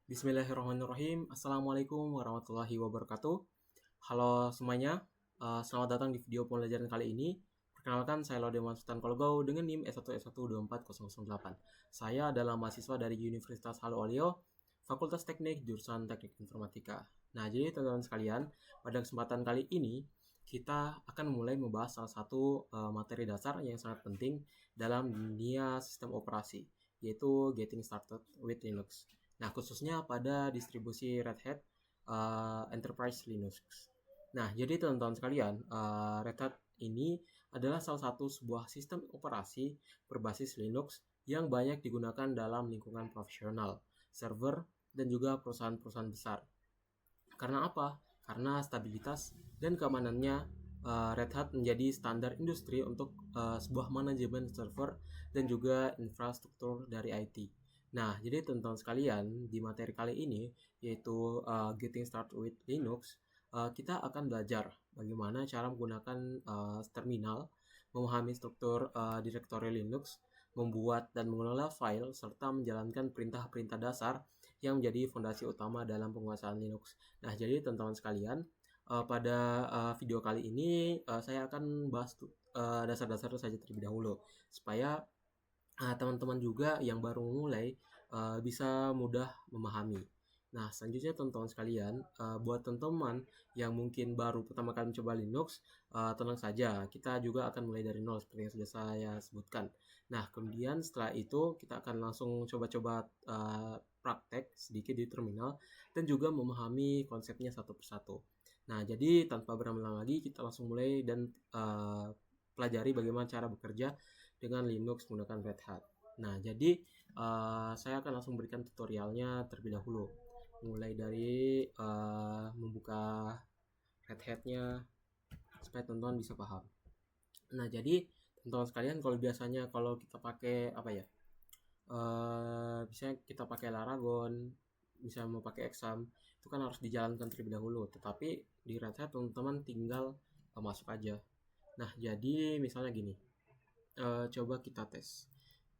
Bismillahirrahmanirrahim. Assalamualaikum warahmatullahi wabarakatuh. Halo semuanya, selamat datang di video pembelajaran kali ini. Perkenalkan, saya Laudeman Sultan Kolgau dengan NIM S1S12408. Saya adalah mahasiswa dari Universitas Halu Oleo, Fakultas Teknik, jurusan Teknik Informatika. Nah, jadi teman-teman sekalian, pada kesempatan kali ini kita akan mulai membahas salah satu materi dasar yang sangat penting dalam dunia sistem operasi, yaitu Getting Started with Linux. Nah, khususnya pada distribusi Red Hat Enterprise Linux. Nah, jadi teman-teman sekalian, Red Hat ini adalah salah satu sebuah sistem operasi berbasis Linux yang banyak digunakan dalam lingkungan profesional, server, dan juga perusahaan-perusahaan besar. Karena apa? Karena stabilitas dan keamanannya, Red Hat menjadi standar industri untuk sebuah manajemen server dan juga infrastruktur dari IT. Nah, jadi teman-teman sekalian, di materi kali ini, yaitu Getting Started with Linux, kita akan belajar bagaimana cara menggunakan terminal, memahami struktur direktori Linux, membuat dan mengelola file, serta menjalankan perintah-perintah dasar yang menjadi fondasi utama dalam penguasaan Linux. Nah, jadi teman-teman sekalian, pada video kali ini saya akan bahas dasar-dasar saja terlebih dahulu, supaya teman-teman juga yang baru mulai bisa mudah memahami. Nah, selanjutnya teman-teman sekalian, buat teman-teman yang mungkin baru pertama kali mencoba Linux, tenang saja, kita juga akan mulai dari nol seperti yang sudah saya sebutkan. Nah, kemudian setelah itu kita akan langsung coba-coba praktek sedikit di terminal dan juga memahami konsepnya satu persatu. Nah, jadi tanpa berlama-lama lagi, kita langsung mulai dan pelajari bagaimana cara bekerja dengan Linux menggunakan Red Hat. Nah, jadi saya akan langsung berikan tutorialnya terlebih dahulu. Mulai dari membuka Red Hat-nya supaya teman-teman bisa paham. Nah, jadi teman-teman sekalian, kalau biasanya kalau kita pakai apa ya? Misalnya kita pakai Laragon, misalnya mau pakai exam, itu kan harus dijalankan terlebih dahulu. Tetapi di Red Hat teman-teman tinggal masuk aja. Nah, jadi misalnya gini, coba kita tes.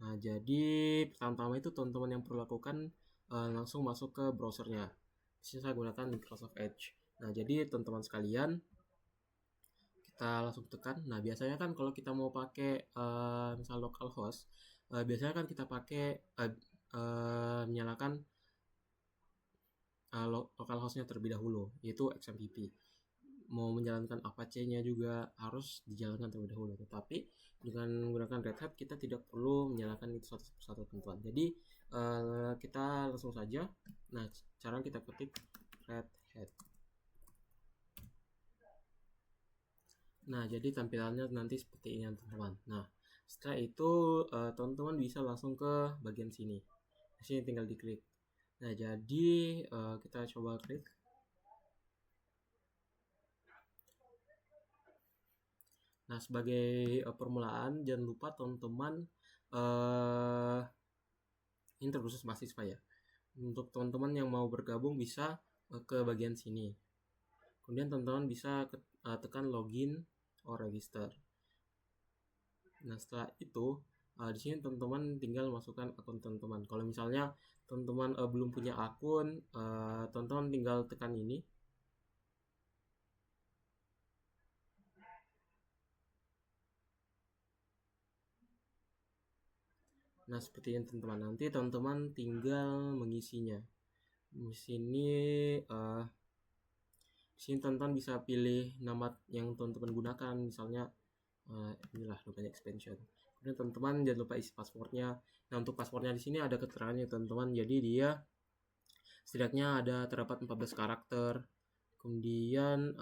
Nah, jadi pertama-tama itu teman-teman yang perlu lakukan langsung masuk ke browsernya. Di sini saya gunakan Microsoft Edge. Nah, jadi teman-teman sekalian, kita langsung tekan. Nah, biasanya kan kalau kita mau pakai misal localhost, biasanya kan kita pakai menyalakan localhostnya terlebih dahulu, yaitu XMPP. Mau menjalankan Apache-nya juga harus dijalankan terlebih dahulu. Tetapi dengan menggunakan Red Hat kita tidak perlu menyalakan itu satu persatu, teman-teman. Jadi kita langsung saja. Nah, cara kita ketik Red Hat. Nah, jadi tampilannya nanti seperti ini, teman-teman. Nah, setelah itu teman-teman bisa langsung ke bagian sini. Di sini tinggal diklik. Nah, jadi kita coba klik. Nah, sebagai permulaan, jangan lupa teman-teman ini terkhusus mahasiswa ya. Untuk teman-teman yang mau bergabung bisa ke bagian sini. Kemudian teman-teman bisa tekan login or register. Nah, setelah itu di sini teman-teman tinggal masukkan akun teman-teman. Kalau misalnya teman-teman belum punya akun, teman-teman tinggal tekan ini. Nah, seperti ini teman-teman. Nanti teman-teman tinggal mengisinya. Di sini teman-teman bisa pilih nama yang teman-teman gunakan, misalnya inilah namanya expansion. Kemudian teman-teman jangan lupa isi passwordnya. Nah, untuk passwordnya di sini ada keterangannya teman-teman. Jadi dia setidaknya terdapat 14 karakter. Kemudian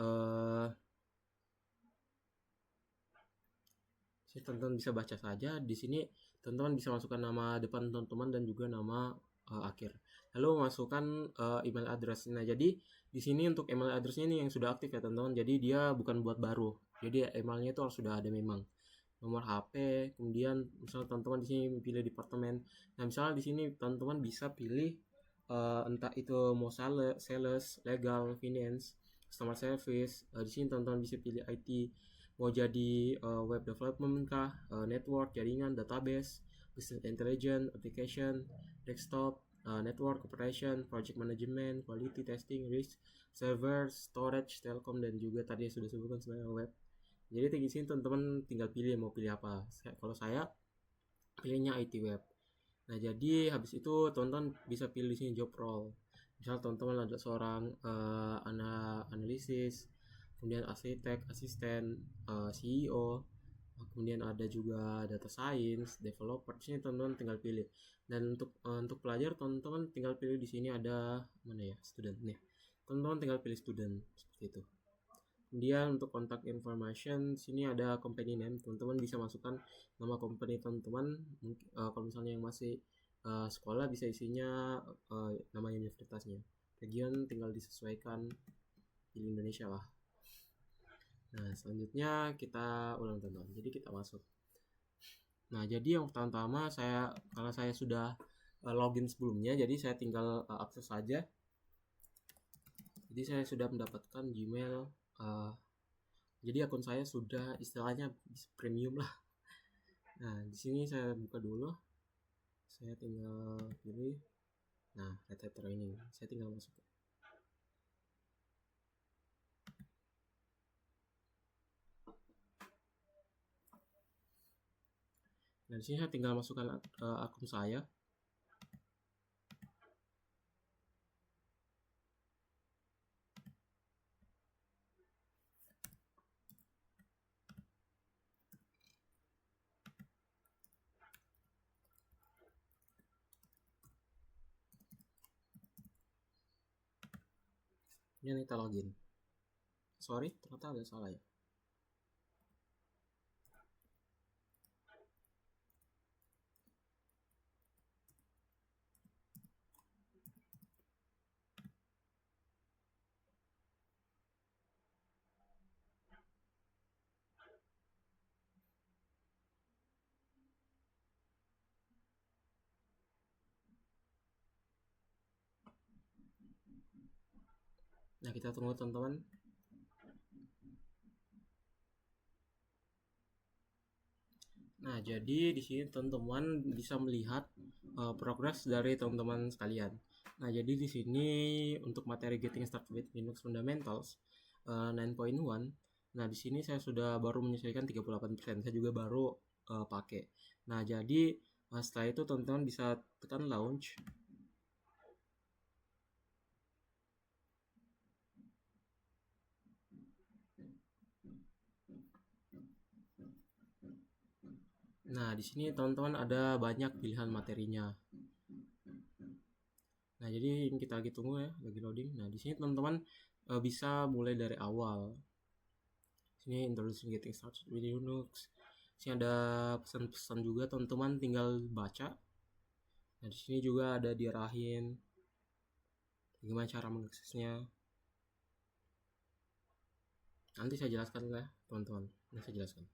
teman-teman bisa baca saja. Di sini teman-teman bisa masukkan nama depan teman-teman dan juga nama akhir. Lalu masukkan email address. Nah, jadi di sini untuk email addressnya ini yang sudah aktif ya teman-teman. Jadi dia bukan buat baru. Jadi emailnya itu harus sudah ada memang. Nomor HP, kemudian misalnya teman-teman di sini pilih departemen. Nah, misalnya di sini teman-teman bisa pilih entah itu mau sales, legal, finance, customer service. Di sini teman-teman bisa pilih IT, mau jadi web development kah, network, jaringan, database, business intelligence, application, desktop, network operation, project management, quality testing, risk, server, storage, telkom, dan juga tadi sudah sebutkan sebenarnya web. Jadi di sini teman-teman tinggal pilih mau pilih apa. Kalau saya pilihnya IT web. Nah, jadi habis itu teman-teman bisa pilih di sini job role. Misal teman-teman ada seorang analisis, kemudian arsitek, asisten, CEO, kemudian ada juga data science, developer. Di sini teman-teman tinggal pilih. Dan untuk pelajar teman-teman tinggal pilih di sini ada mana ya, student nih. Teman-teman tinggal pilih student seperti itu. Kemudian untuk contact information sini ada company name, teman-teman bisa masukkan nama company teman-teman. Kalau misalnya yang masih sekolah bisa isinya nama universitasnya. Region tinggal disesuaikan di Indonesia lah. Nah, selanjutnya kita ulang teman-teman. Jadi kita masuk. Nah, jadi yang pertama karena saya sudah login sebelumnya, jadi saya tinggal akses saja. Jadi saya sudah mendapatkan Gmail. Jadi akun saya sudah istilahnya premium lah. Nah, di sini saya buka dulu. Saya tinggal pilih. Nah, Red Hat Training. Saya tinggal masuk. Nah, di sini saya tinggal masukkan akun saya. Ini kita login. Sorry, ternyata ada salah ya. Nah, kita tunggu teman-teman. Nah, jadi di sini teman-teman bisa melihat progres dari teman-teman sekalian. Nah, jadi di sini untuk materi Getting Started with Linux Fundamentals 9.1. Nah, di sini saya sudah baru menyesuaikan 38%. Saya juga baru pakai. Nah, jadi setelah itu teman-teman bisa tekan launch. Nah, di sini teman-teman ada banyak pilihan materinya. Nah, jadi ini kita lagi tunggu ya, lagi loading. Nah, di sini teman-teman bisa mulai dari awal. Sini introducing getting started with Linux. Sini ada pesan-pesan juga, teman-teman tinggal baca. Nah, di sini juga ada diarahin bagaimana cara mengaksesnya. Nanti saya jelaskan lah, teman-teman. Nanti saya jelaskan.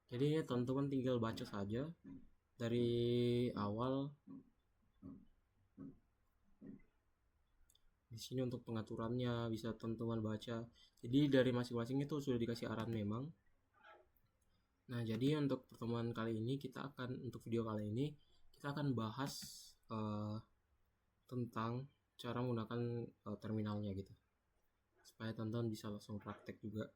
Jadi teman-teman tinggal baca saja dari awal. Di sini untuk pengaturannya bisa teman-teman baca. Jadi dari masing-masing itu sudah dikasih arahan memang. Nah, jadi untuk pertemuan kali ini untuk video kali ini kita akan bahas tentang cara menggunakan terminalnya gitu. Supaya teman-teman bisa langsung praktek juga.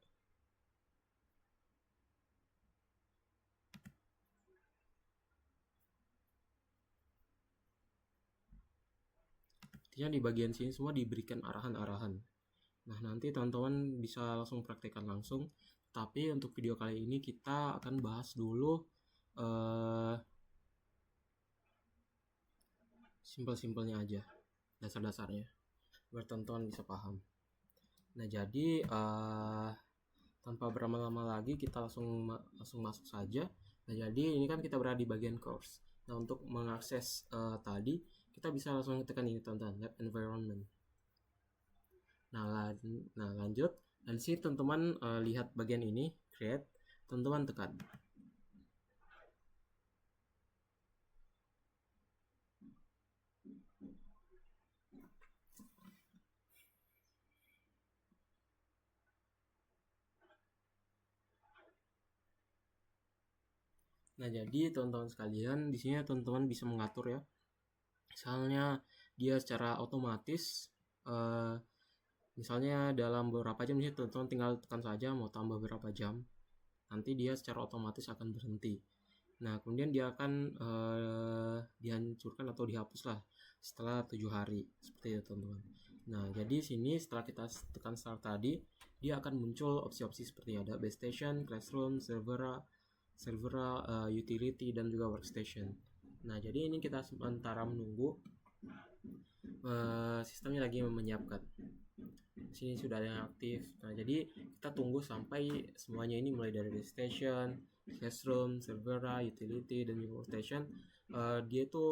Artinya di bagian sini semua diberikan arahan-arahan. Nah, nanti teman-teman bisa langsung praktekkan langsung. Tapi untuk video kali ini kita akan bahas dulu simpel-simpelnya aja, dasar-dasarnya, biar teman-teman bisa paham. Nah, jadi tanpa berlama-lama lagi kita langsung masuk saja. Nah, jadi ini kan kita berada di bagian course. Nah, untuk mengakses tadi kita bisa langsung tekan ini teman-teman, lab environment. Nah, lanjut. Dan sini teman-teman lihat bagian ini, create, teman-teman tekan. Nah, jadi teman-teman sekalian, di sini teman-teman bisa mengatur ya. Misalnya dia secara otomatis, misalnya dalam beberapa jam, ini teman-teman tinggal tekan saja mau tambah berapa jam, nanti dia secara otomatis akan berhenti. Nah, kemudian dia akan dihancurkan atau dihapus lah setelah 7 hari, seperti itu teman-teman. Nah, jadi sini setelah kita tekan start tadi, dia akan muncul opsi-opsi seperti ada base station, classroom, server, utility, dan juga workstation. Nah, jadi ini kita sementara menunggu sistemnya lagi menyiapkan. Sini sudah ada yang aktif. Nah, jadi kita tunggu sampai semuanya ini mulai dari station, classroom, server, utility, dan juga workstation, dia itu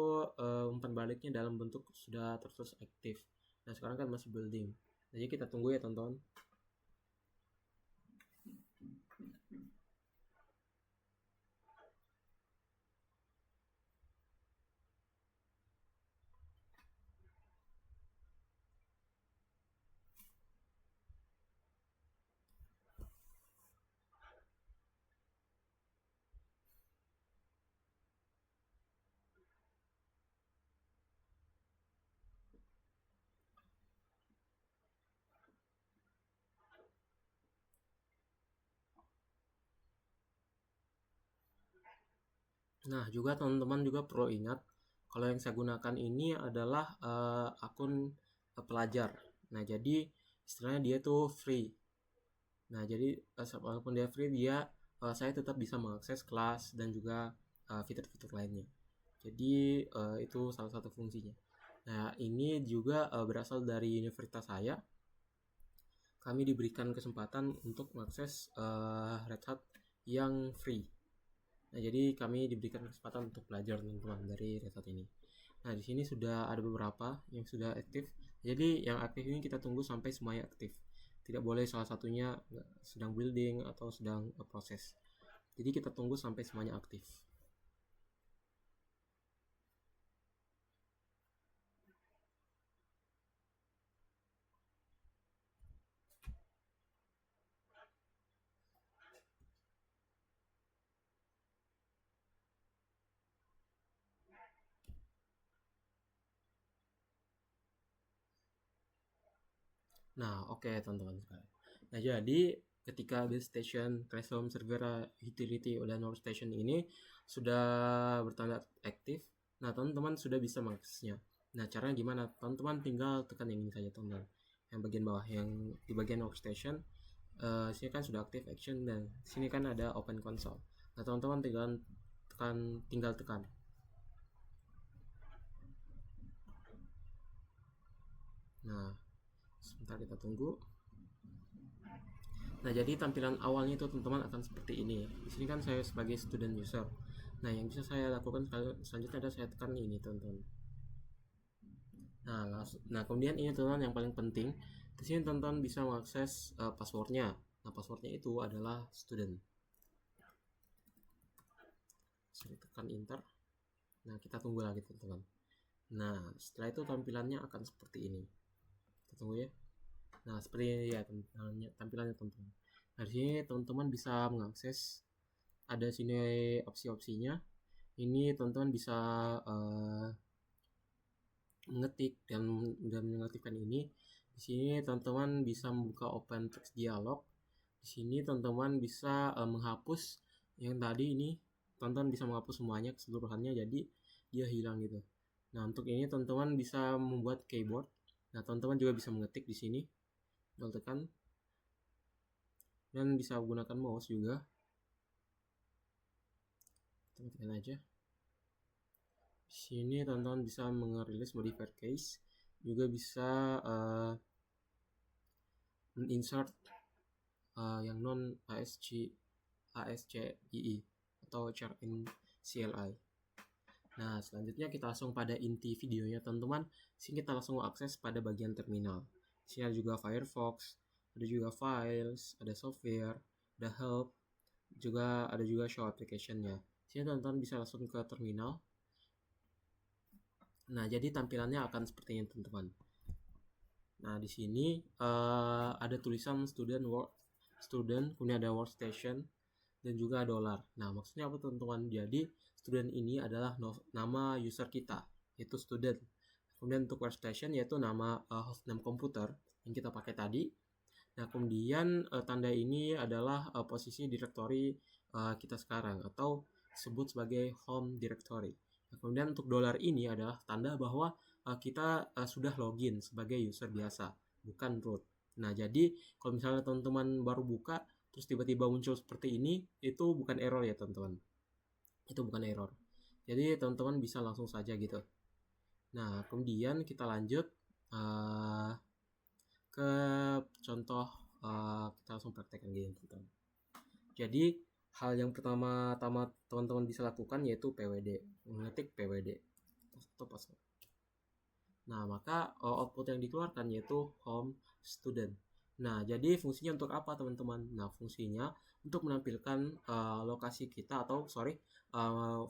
umpan baliknya dalam bentuk sudah terus aktif. Nah, sekarang kan masih building. Jadi kita tunggu ya teman-teman. Nah, juga teman-teman juga perlu ingat kalau yang saya gunakan ini adalah akun pelajar. Nah, jadi istilahnya dia tuh free. Nah, jadi walaupun dia free, saya tetap bisa mengakses kelas dan juga fitur-fitur lainnya. Jadi itu salah satu fungsinya. Nah, ini juga berasal dari universitas saya. Kami diberikan kesempatan untuk mengakses Red Hat yang free. Nah, jadi kami diberikan kesempatan untuk belajar teman-teman dari Red Hat ini. Nah, di sini sudah ada beberapa yang sudah aktif. Jadi yang aktif ini kita tunggu sampai semuanya aktif. Tidak boleh salah satunya sedang building atau sedang proses. Jadi kita tunggu sampai semuanya aktif. Nah, oke teman-teman sekalian. Nah, jadi ketika base station, classroom, server, utility, dan workstation ini sudah bertanda aktif, nah teman-teman sudah bisa mengaksesnya. Nah, caranya gimana? Teman-teman tinggal tekan yang ini saja teman-teman. Yang bagian bawah, yang di bagian workstation, sini kan sudah aktif action, dan sini kan ada open console. Nah, teman-teman tinggal tekan. Nah, sebentar kita tunggu. Nah, jadi tampilan awalnya itu teman-teman akan seperti ini. Di sini kan saya sebagai student user. Nah, yang bisa saya lakukan selanjutnya adalah saya tekan ini, teman-teman. Nah, kemudian ini teman-teman yang paling penting. Di sini teman-teman bisa mengakses passwordnya. Nah, passwordnya itu adalah student. Saya tekan enter. Nah, kita tunggu lagi teman-teman. Nah, setelah itu tampilannya akan seperti ini. Kita tunggu ya. Nah, seperti ini ya tampilannya teman-teman. Nah, di sini teman-teman bisa mengakses, ada sini opsi-opsinya. Ini teman-teman bisa mengetik dan mengaktifkan ini. Di sini teman-teman bisa membuka open text dialog. Di sini teman-teman bisa menghapus yang tadi ini. Teman-teman bisa menghapus semuanya keseluruhannya, jadi dia hilang gitu. Nah, untuk ini teman-teman bisa membuat keyboard. Nah, teman-teman juga bisa mengetik di sini. Tekan dan bisa menggunakan mouse juga. Tekan aja. Di sini teman-teman bisa merilis modifier case, juga bisa insert yang non ASCII atau char in CLI. Nah, selanjutnya kita langsung pada inti videonya teman-teman. Sini kita langsung akses pada bagian terminal. Sini ada juga Firefox, ada juga files, ada software, ada help, juga ada juga show application-nya. Sini teman-teman bisa langsung ke terminal. Nah, jadi tampilannya akan seperti ini teman-teman. Nah, di sini ada tulisan student, kemudian ada workstation, dan juga $. Nah, maksudnya apa teman-teman? Jadi student ini adalah nama user kita, yaitu student. Kemudian untuk workstation yaitu nama hostname komputer yang kita pakai tadi. Nah, kemudian tanda ini adalah posisi directory kita sekarang atau disebut sebagai home directory. Nah, kemudian untuk $, ini adalah tanda bahwa kita sudah login sebagai user biasa, bukan root. Nah, jadi kalau misalnya teman-teman baru buka terus tiba-tiba muncul seperti ini, itu bukan error ya teman-teman. Itu bukan error. Jadi teman-teman bisa langsung saja gitu. Nah, kemudian kita lanjut ke contoh, kita langsung praktekkan gini teman-teman. Jadi hal yang pertama-tama teman-teman bisa lakukan yaitu PWD, mengetik PWD atau password. Nah, maka output yang dikeluarkan yaitu home student. Nah, jadi fungsinya untuk apa teman-teman? Nah, fungsinya untuk menampilkan lokasi kita atau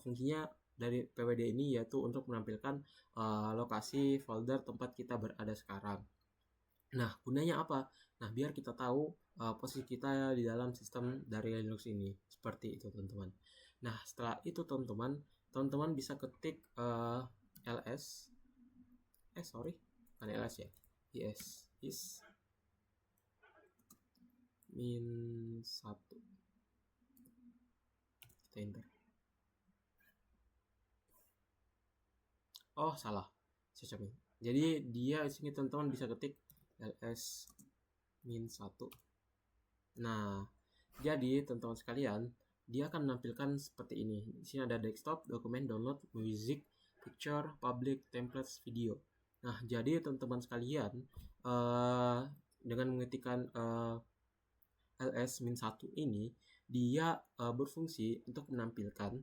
fungsinya dari PWD ini yaitu untuk menampilkan lokasi folder tempat kita berada sekarang. Nah, gunanya apa? Nah, biar kita tahu posisi kita di dalam sistem dari Linux ini. Seperti itu, teman-teman. Nah, setelah itu, teman-teman bisa ketik ls. Bukan ls ya. is -1. Kita enter. Oh, salah. Jadi dia sini teman-teman bisa ketik ls -1. Nah, jadi teman-teman sekalian, dia akan menampilkan seperti ini. Di sini ada desktop, dokumen, download, music, picture, public, templates, video. Nah, jadi teman-teman sekalian, dengan mengetikkan ls-1 ini, dia berfungsi untuk menampilkan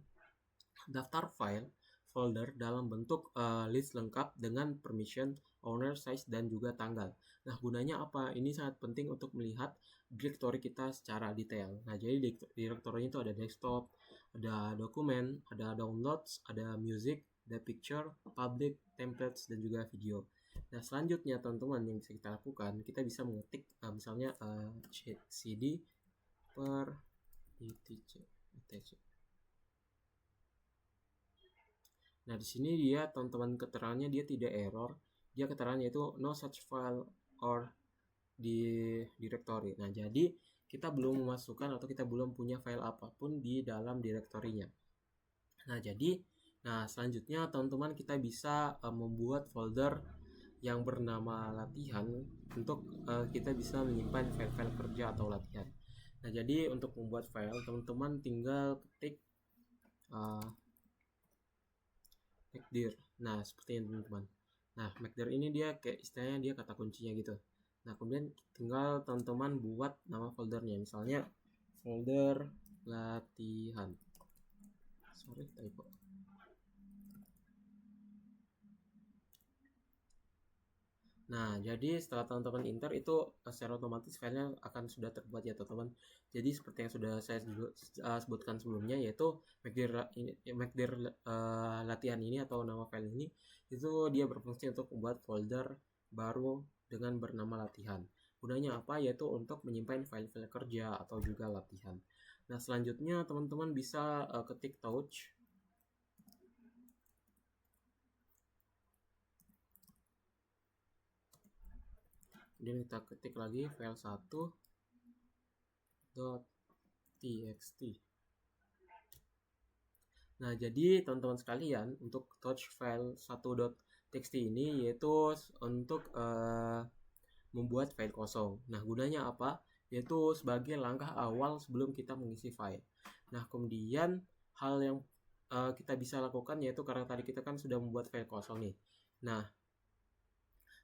daftar file folder dalam bentuk list lengkap dengan permission, owner, size, dan juga tanggal. Nah, gunanya apa? Ini sangat penting untuk melihat directory kita secara detail. Nah, jadi directory itu ada desktop, ada dokumen, ada downloads, ada music, ada picture, public, templates, dan juga video. Nah, selanjutnya teman-teman yang bisa kita lakukan, kita bisa mengetik misalnya cd per etc. Nah, di sini dia teman-teman keterangannya dia tidak error. Dia keterangannya itu no such file or di directory. Nah, jadi kita belum memasukkan atau kita belum punya file apapun di dalam direktorinya. Nah, selanjutnya teman-teman kita bisa membuat folder yang bernama latihan untuk kita bisa menyimpan file-file kerja atau latihan. Nah, jadi untuk membuat file teman-teman tinggal ketik makdir. Nah, seperti ini teman-teman. Nah, makdir ini dia kayak istilahnya dia kata kuncinya gitu. Nah, kemudian tinggal teman-teman buat nama foldernya. Misalnya folder latihan. Typo. Nah, jadi setelah teman-teman enter itu secara otomatis filenya akan sudah terbuat ya teman-teman. Jadi seperti yang sudah saya sebutkan sebelumnya, yaitu makdir latihan ini atau nama file ini itu dia berfungsi untuk membuat folder baru dengan bernama latihan. Gunanya apa? Yaitu untuk menyimpan file-file kerja atau juga latihan. Nah, selanjutnya teman-teman bisa ketik touch. Kemudian kita ketik lagi file 1.txt. Nah, jadi teman-teman sekalian, untuk touch file 1.txt ini yaitu untuk membuat file kosong. Nah, gunanya apa? Yaitu sebagai langkah awal sebelum kita mengisi file. Nah, kemudian hal yang kita bisa lakukan yaitu karena tadi kita kan sudah membuat file kosong nih. Nah,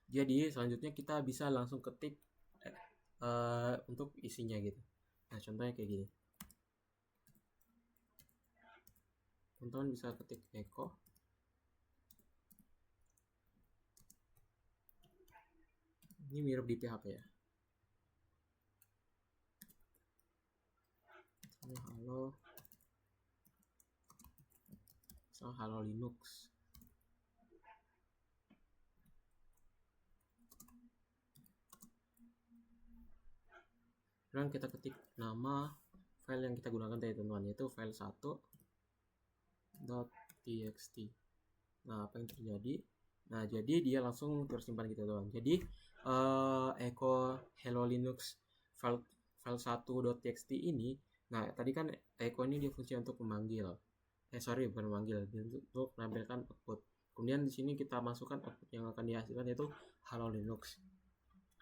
jadi selanjutnya kita bisa langsung ketik untuk isinya gitu. Nah, contohnya kayak gini. Teman-teman bisa ketik echo. Ini mirip di PHP ya. Halo Linux. Kemudian kita ketik nama file yang kita gunakan tadi teman-teman, yaitu file 1.txt. Nah, apa yang terjadi? Nah, jadi dia langsung tersimpan gitu teman. Jadi echo hello linux file 1.txt ini, nah tadi kan echo ini dia fungsi untuk memanggil, bukan memanggil, untuk menampilkan output. Kemudian di sini kita masukkan output yang akan dihasilkan yaitu hello linux,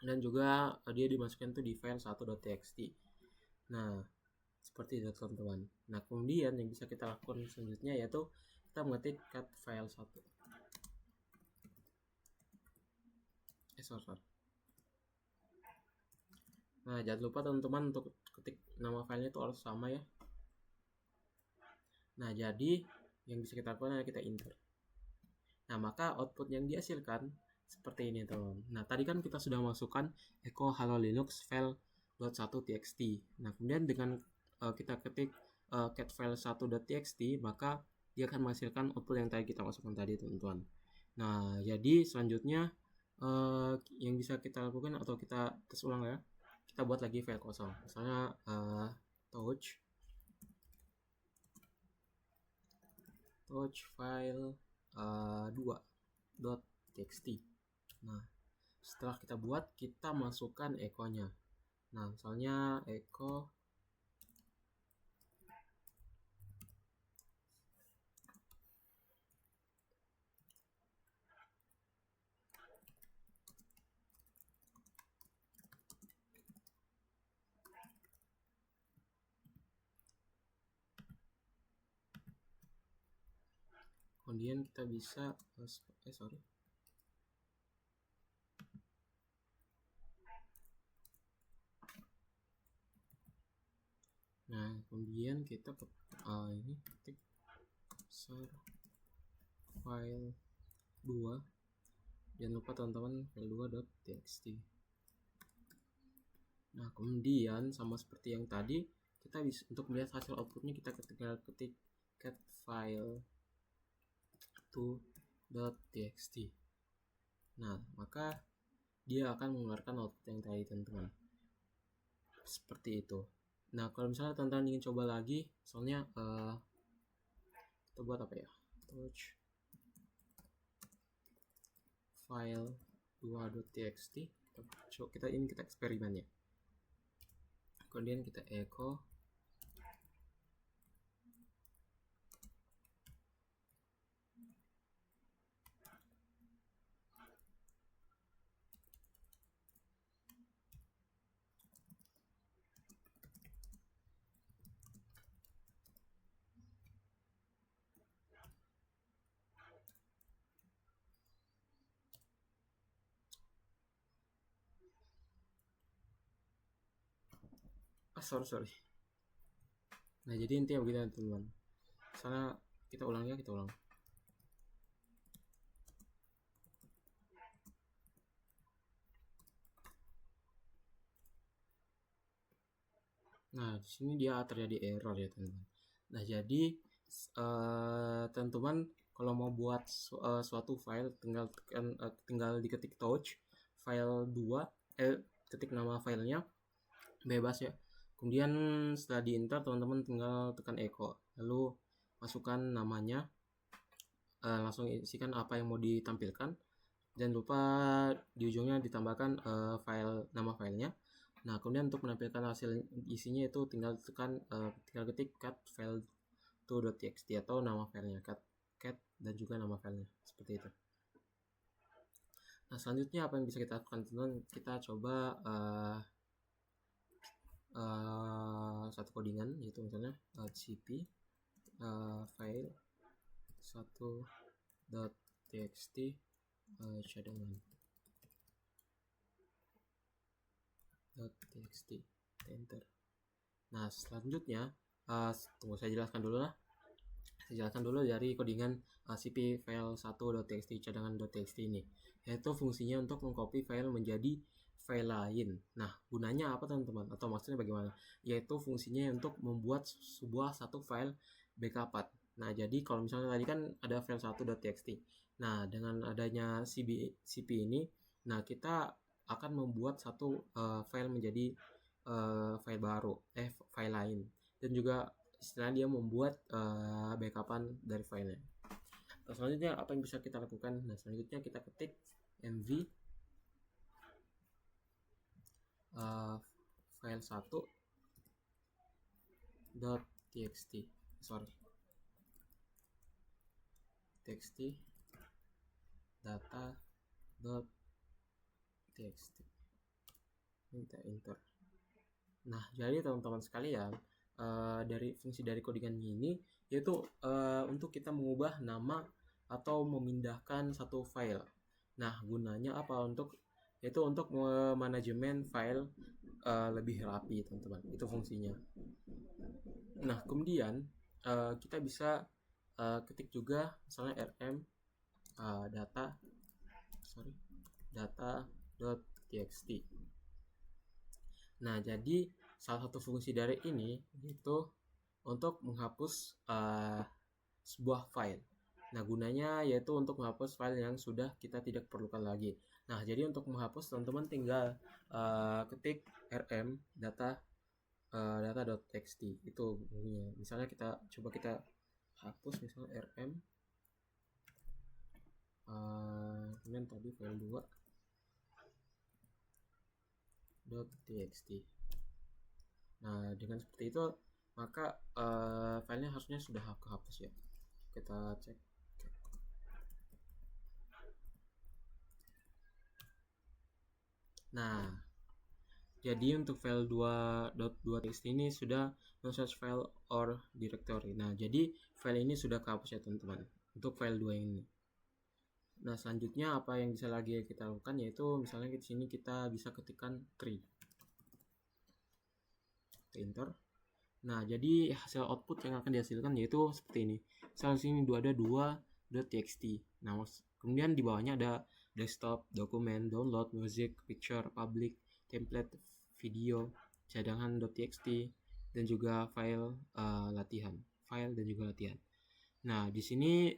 dan juga dia dimasukkan tuh di file 1.txt. Nah, seperti itu teman-teman. Nah, kemudian yang bisa kita lakukan selanjutnya yaitu kita mengetik cat file 1. Sorry. Nah, jangan lupa teman-teman untuk ketik nama filenya itu harus sama ya. Nah, jadi yang bisa kita lakukan adalah kita enter. Nah, maka output yang dihasilkan seperti ini teman-teman. Nah, tadi kan kita sudah masukkan echo hello linux file .1.txt. Nah, kemudian dengan kita ketik cat file 1.txt, maka dia akan menghasilkan output yang tadi kita masukkan tadi teman-teman. Nah, jadi selanjutnya yang bisa kita lakukan atau kita tes ulang ya, kita buat lagi file kosong, misalnya touch file 2.txt. Nah, setelah kita buat, kita masukkan echo-nya. Nah, misalnya echo kemudian kita bisa nah, kemudian kita ini ketik file 2, jangan lupa teman-teman file 2.txt. Nah, kemudian sama seperti yang tadi, kita bisa untuk melihat hasil outputnya kita tinggal ketik cat file 2.txt. Nah, maka dia akan mengeluarkan output yang tadi teman-teman, seperti itu. Nah, kalau misalnya teman-teman ingin coba lagi, misalnya kita buat apa ya, touch file 2.txt, kita eksperimen ya. Kemudian kita echo sorry. Nah, jadi intinya begitu teman-teman. Misalnya kita ulang. Nah, di sini dia terjadi error ya teman-teman. Nah, jadi teman-teman kalau mau buat suatu file, tinggal diketik touch file 2, ketik nama filenya, bebas ya. Kemudian setelah di enter, teman-teman tinggal tekan echo, lalu masukkan namanya, langsung isikan apa yang mau ditampilkan. Jangan lupa di ujungnya ditambahkan nama filenya. Nah, kemudian untuk menampilkan hasil isinya itu tinggal tekan tinggal ketik cat file 2.txt atau nama filenya cat dan juga nama filenya, seperti itu. Nah, selanjutnya apa yang bisa kita lakukan teman-teman? Kita coba satu codingan, yaitu misalnya cp file 1.txt cadangan .txt, enter. Nah, selanjutnya tunggu saya jelaskan dulu dari codingan cp file 1.txt cadangan.txt ini, yaitu fungsinya untuk mengcopy file menjadi file lain. Nah, gunanya apa teman-teman, atau maksudnya bagaimana? Yaitu fungsinya untuk membuat satu file backupan. Nah, jadi kalau misalnya tadi kan ada file 1.txt. Nah, dengan adanya cp ini, nah kita akan membuat satu file menjadi file baru, file lain. dan juga istilahnya dia membuat backupan dari filenya. Nah, selanjutnya apa yang bisa kita lakukan? Nah, selanjutnya kita ketik mv file 1.txt txt data.txt. Kita enter. Nah, jadi teman-teman sekalian, dari fungsi dari codingan ini yaitu untuk kita mengubah nama atau memindahkan satu file. Nah, gunanya apa? Yaitu untuk manajemen file lebih rapi, teman-teman. Itu fungsinya. Nah, kemudian kita bisa ketik juga misalnya rm data.txt. Nah, jadi salah satu fungsi dari ini yaitu untuk menghapus sebuah file. Nah, gunanya yaitu untuk menghapus file yang sudah kita tidak perlukan lagi. Nah, jadi untuk menghapus teman-teman tinggal ketik rm data.txt. Itu bunyinya. Misalnya kita hapus misalnya rm kemudian tadi file 2.txt. Nah, dengan seperti itu maka filenya harusnya sudah kehapus ya. Kita cek. Nah, jadi untuk file 2.txt ini sudah no such file or directory. Nah, jadi file ini sudah kehapus ya teman-teman untuk file 2 ini. Nah, selanjutnya apa yang bisa lagi kita lakukan yaitu misalnya di sini kita bisa ketikkan tree. Enter. Nah, jadi hasil output yang akan dihasilkan yaitu seperti ini. Misalnya sini ada 2.txt. Nah, kemudian di bawahnya ada desktop, dokumen, download, music, picture, public, template, video, cadangan.txt, dan juga file latihan. Nah, di sini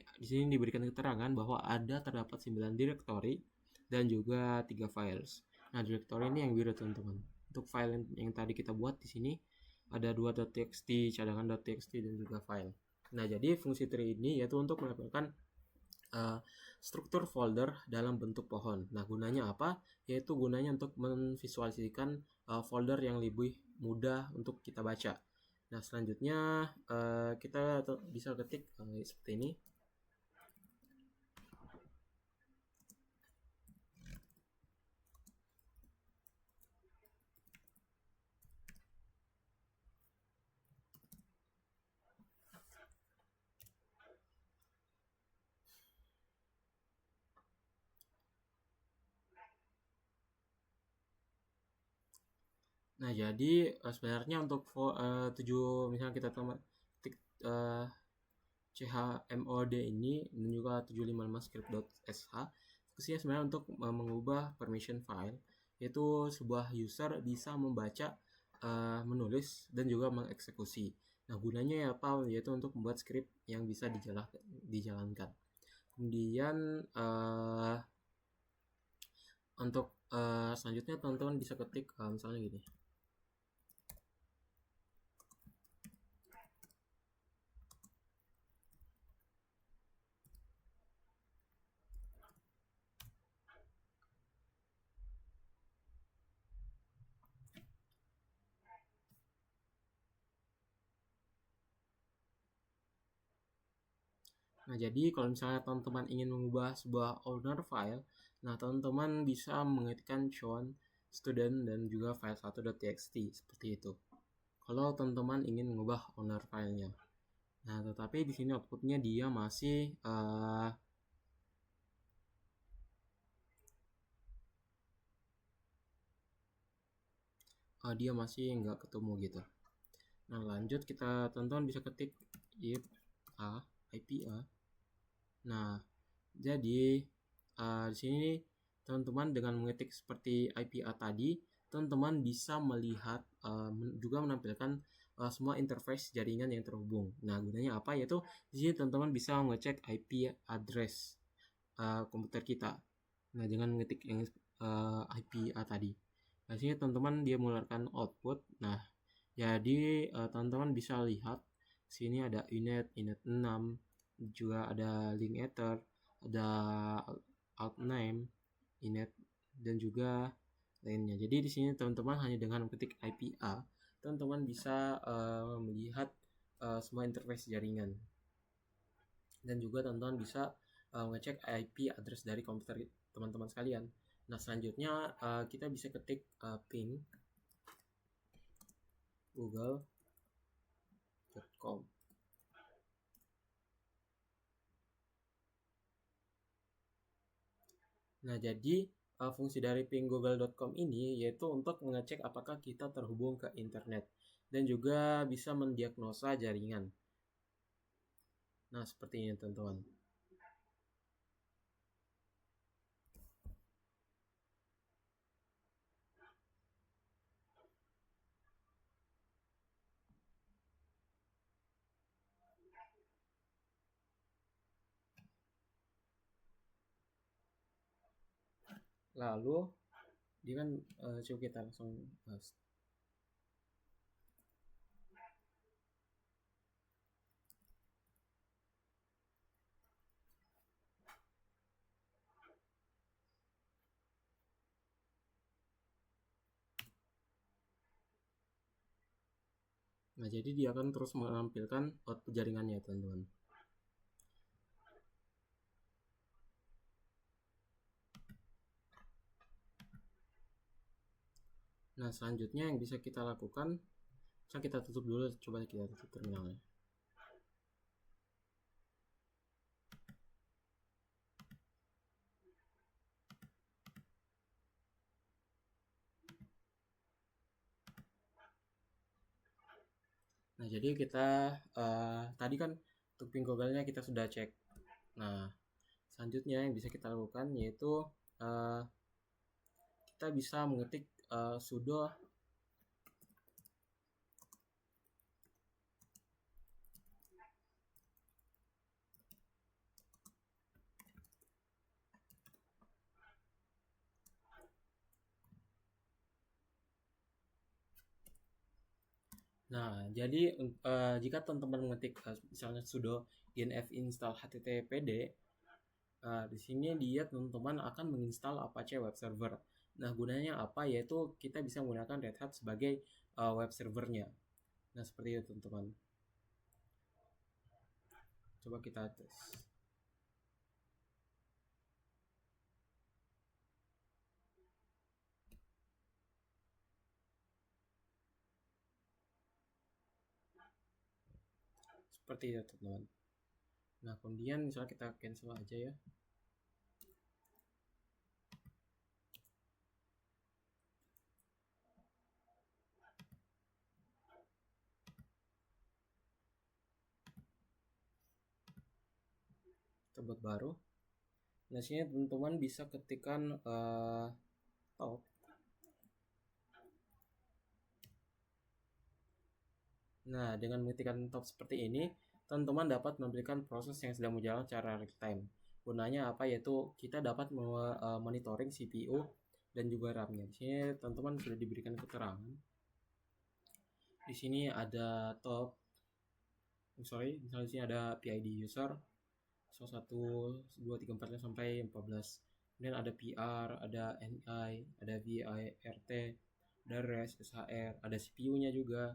diberikan keterangan bahwa terdapat 9 directory dan juga 3 files. Nah, directory ini yang biru teman-teman. Untuk file yang tadi kita buat di sini ada 2.txt, cadangan.txt, dan juga file. Nah, jadi fungsi tree ini yaitu untuk menampilkan struktur folder dalam bentuk pohon. Nah, gunanya apa? Yaitu gunanya untuk memvisualisasikan folder yang lebih mudah untuk kita baca. Nah, selanjutnya kita bisa ketik seperti ini. Nah, jadi sebenarnya untuk 7 misalnya kita ketik chmod ini dan juga 755 script.sh, fungsinya sebenarnya untuk mengubah permission file, yaitu sebuah user bisa membaca, menulis, dan juga mengeksekusi. Nah, gunanya ya apa? Yaitu untuk membuat script yang bisa dijalankan. Kemudian untuk selanjutnya teman-teman bisa ketik misalnya gini. Nah, jadi kalau misalnya teman-teman ingin mengubah sebuah owner file, nah teman-teman bisa mengetikkan chown student dan juga file 1.txt seperti itu. Kalau teman-teman ingin mengubah owner filenya. Nah, tetapi di sini outputnya dia masih dia masih nggak ketemu gitu. Nah, lanjut kita teman-teman bisa ketik if ipa. Nah, jadi di sini teman-teman dengan mengetik seperti IPA tadi, teman-teman bisa melihat juga menampilkan semua interface jaringan yang terhubung. Nah, gunanya apa? Yaitu di sini teman-teman bisa mengecek IP address komputer kita. Nah, dengan mengetik yang IPA tadi. Nah, di sini teman-teman dia mengeluarkan output. Nah, Jadi teman-teman bisa lihat sini ada inet 6, juga ada link ether, ada alt name, inet, dan juga lainnya. Jadi di sini teman-teman hanya dengan ketik IPA, teman-teman bisa melihat semua interface jaringan. Dan juga teman-teman bisa ngecek IP address dari komputer teman-teman sekalian. Nah, selanjutnya kita bisa ketik ping google.com. Nah, jadi fungsi dari ping google.com ini yaitu untuk mengecek apakah kita terhubung ke internet dan juga bisa mendiagnosa jaringan. Nah, seperti ini teman-teman. Lalu dia kan coba kita langsung bahas. Nah, jadi dia akan terus menampilkan output jaringannya, teman-teman. Nah, selanjutnya yang bisa kita lakukan, kita tutup dulu, coba kita tutup terminalnya. Nah, jadi kita tadi kan untuk ping google-nya kita sudah cek. Nah, selanjutnya yang bisa kita lakukan yaitu kita bisa mengetik sudo Nah, jadi jika teman-teman mengetik misalnya sudo inf install httpd, di sini dia teman-teman akan menginstal Apache web server. Nah, gunanya apa? Yaitu kita bisa menggunakan Red Hat sebagai web servernya. Nah, seperti itu teman-teman. Coba kita tes. Seperti itu teman-teman. Nah, kemudian misalnya kita cancel aja ya. Kita buat baru. Nah, sini teman-teman bisa ketikkan top. Nah, dengan mengetikkan top seperti ini, teman-teman dapat memberikan proses yang sedang berjalan secara real time. Gunanya apa? Yaitu kita dapat monitoring CPU dan juga RAM-nya. Di sini teman-teman sudah diberikan keterangan. Di sini ada top, misalnya di sini ada PID user 1, 2, 3, 4 sampai 14. Kemudian ada PR, ada NI, ada VIRT, ada REST, SHR, ada CPU-nya juga,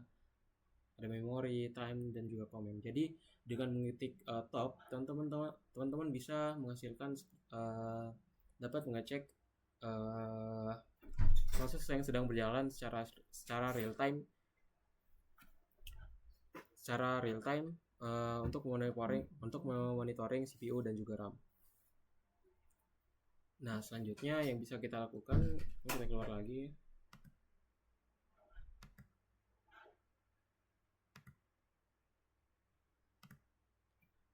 ada memori, time, dan juga komen. Jadi dengan mengetik top, teman-teman bisa menghasilkan dapat mengecek proses yang sedang berjalan secara real time, untuk monitoring CPU dan juga RAM. Nah, selanjutnya yang bisa kita lakukan, kita keluar lagi.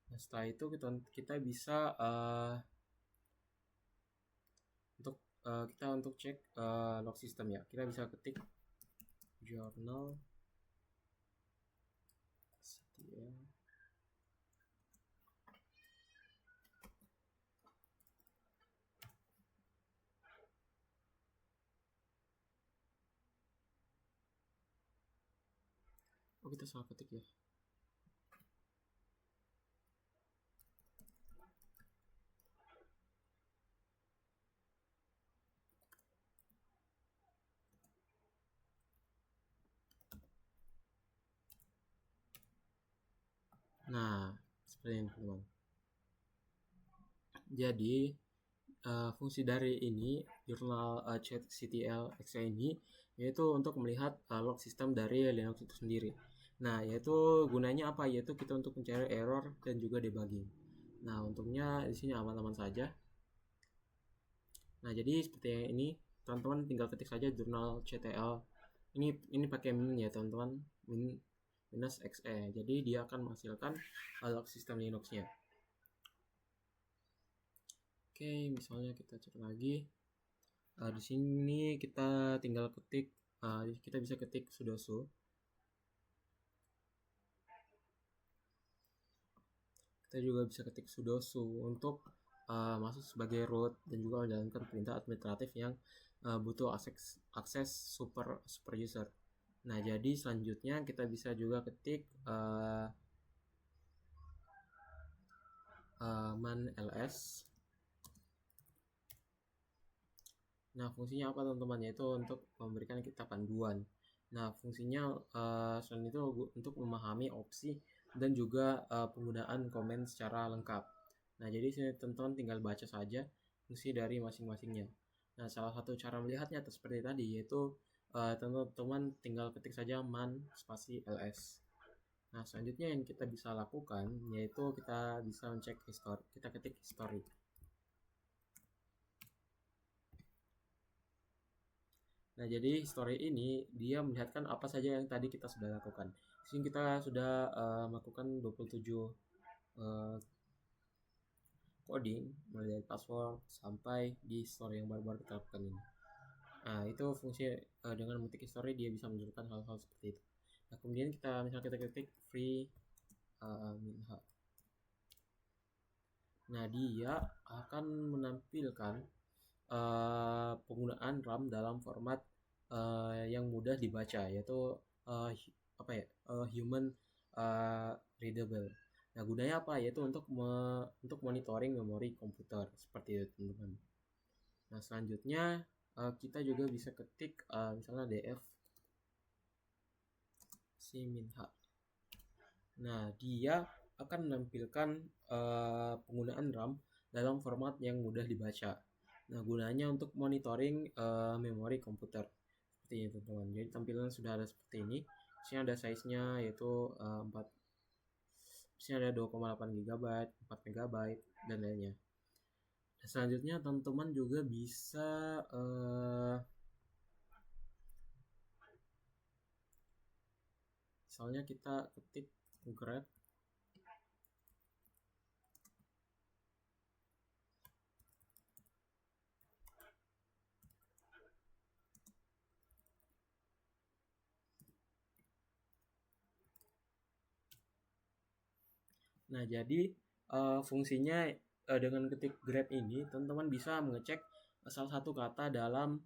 Nah, setelah itu kita bisa untuk cek log system ya. Kita bisa ketik journal setia. Kok kita salah ketik ya? Nah, seperti ini teman-teman. Jadi fungsi dari ini jurnal ctl.exe ini yaitu untuk melihat log sistem dari Linux itu sendiri. Nah, yaitu gunanya apa? Yaitu kita untuk mencari error dan juga debugging. Nah, untungnya di sini aman-aman saja. Nah, jadi seperti yang ini, teman-teman tinggal ketik saja jurnal ctl. Ini pakai min ya, teman-teman. Min -exe. Jadi dia akan menghasilkan log sistem Linux-nya. Oke, misalnya kita cek lagi. Di sini kita tinggal ketik, kita bisa ketik sudo. Kita juga bisa ketik sudo untuk masuk sebagai root dan juga menjalankan perintah administratif yang butuh akses super user. Nah, jadi selanjutnya kita bisa juga ketik man ls. Nah, fungsinya apa teman-teman? Yaitu untuk memberikan kita panduan. Nah, fungsinya selain itu untuk memahami opsi dan juga penggunaan komen secara lengkap. Nah, jadi sini teman-teman tinggal baca saja fungsi dari masing-masingnya. Nah, salah satu cara melihatnya seperti tadi yaitu teman-teman tinggal ketik saja man spasi ls. Nah, selanjutnya yang kita bisa lakukan yaitu kita bisa mencek history. Kita ketik history. Nah, jadi history ini dia melihatkan apa saja yang tadi kita sudah lakukan. Di sini kita sudah melakukan 27 coding mulai dari password sampai di history yang baru-baru kita lakukan ini. Nah, itu fungsi dengan mengetik history dia bisa menunjukkan hal-hal seperti itu. Nah, kemudian misalnya kita ketik free minha. Nah, dia akan menampilkan penggunaan RAM dalam format yang mudah dibaca, yaitu human readable. Nah, gunanya apa? Yaitu untuk monitoring memori komputer seperti itu, teman-teman. Nah, selanjutnya kita juga bisa ketik misalnya df si minha. Nah, dia akan menampilkan penggunaan RAM dalam format yang mudah dibaca. Nah, gunanya untuk monitoring memori komputer seperti ini, teman-teman. Jadi tampilan sudah ada seperti ini. Di sini ada size-nya yaitu 4. Di sini ada 2,8 GB, 4 MB dan lainnya. Nah, selanjutnya teman-teman juga bisa misalnya kita ketik grep. Nah, jadi fungsinya dengan ketik grep ini, teman-teman bisa mengecek salah satu kata dalam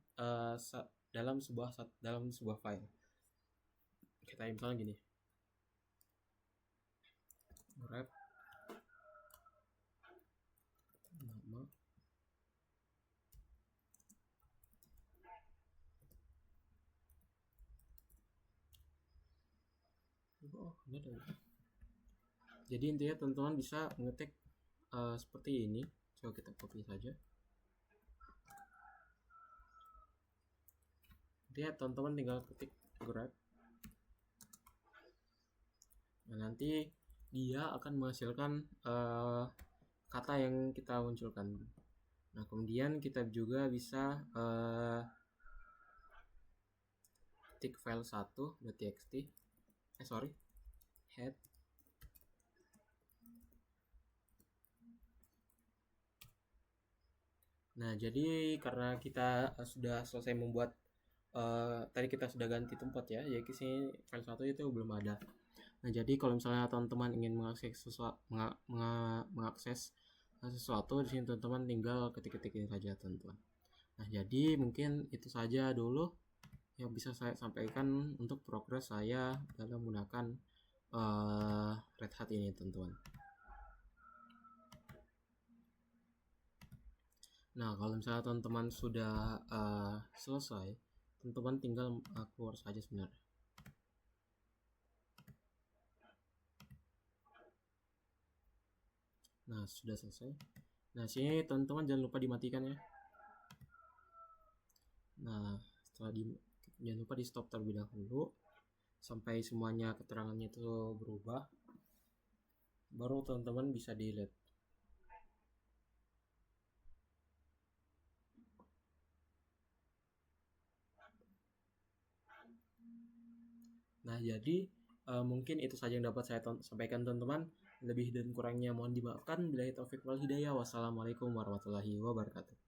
sebuah file. Kita misalnya gini, grep nama. Oh, ini ada. Jadi intinya teman-teman bisa mengetik seperti ini. Coba kita copy saja. Intinya teman-teman tinggal ketik grep. Nah, nanti dia akan menghasilkan kata yang kita munculkan. Nah, kemudian kita juga bisa ketik file 1.txt. Head. Nah, jadi karena kita sudah selesai membuat tadi kita sudah ganti tempat ya, jadi sini file 1 itu belum ada. Nah, jadi kalau misalnya teman-teman ingin mengakses sesuatu di sini, teman-teman tinggal ketik-ketikin saja, teman-teman. Nah, jadi mungkin itu saja dulu yang bisa saya sampaikan untuk progres saya dalam menggunakan Red Hat ini, teman-teman. Nah, kalau misalnya teman-teman sudah selesai, teman-teman tinggal keluar saja sebenarnya. Nah, sudah selesai. Nah, sini teman-teman jangan lupa dimatikan ya. Nah, jangan lupa di stop terlebih dahulu sampai semuanya keterangannya itu berubah, baru teman-teman bisa delete. Nah, jadi mungkin itu saja yang dapat saya sampaikan, teman-teman. Lebih dan kurangnya mohon dimaafkan. Billahi taufik wal hidayah. Wassalamualaikum warahmatullahi wabarakatuh.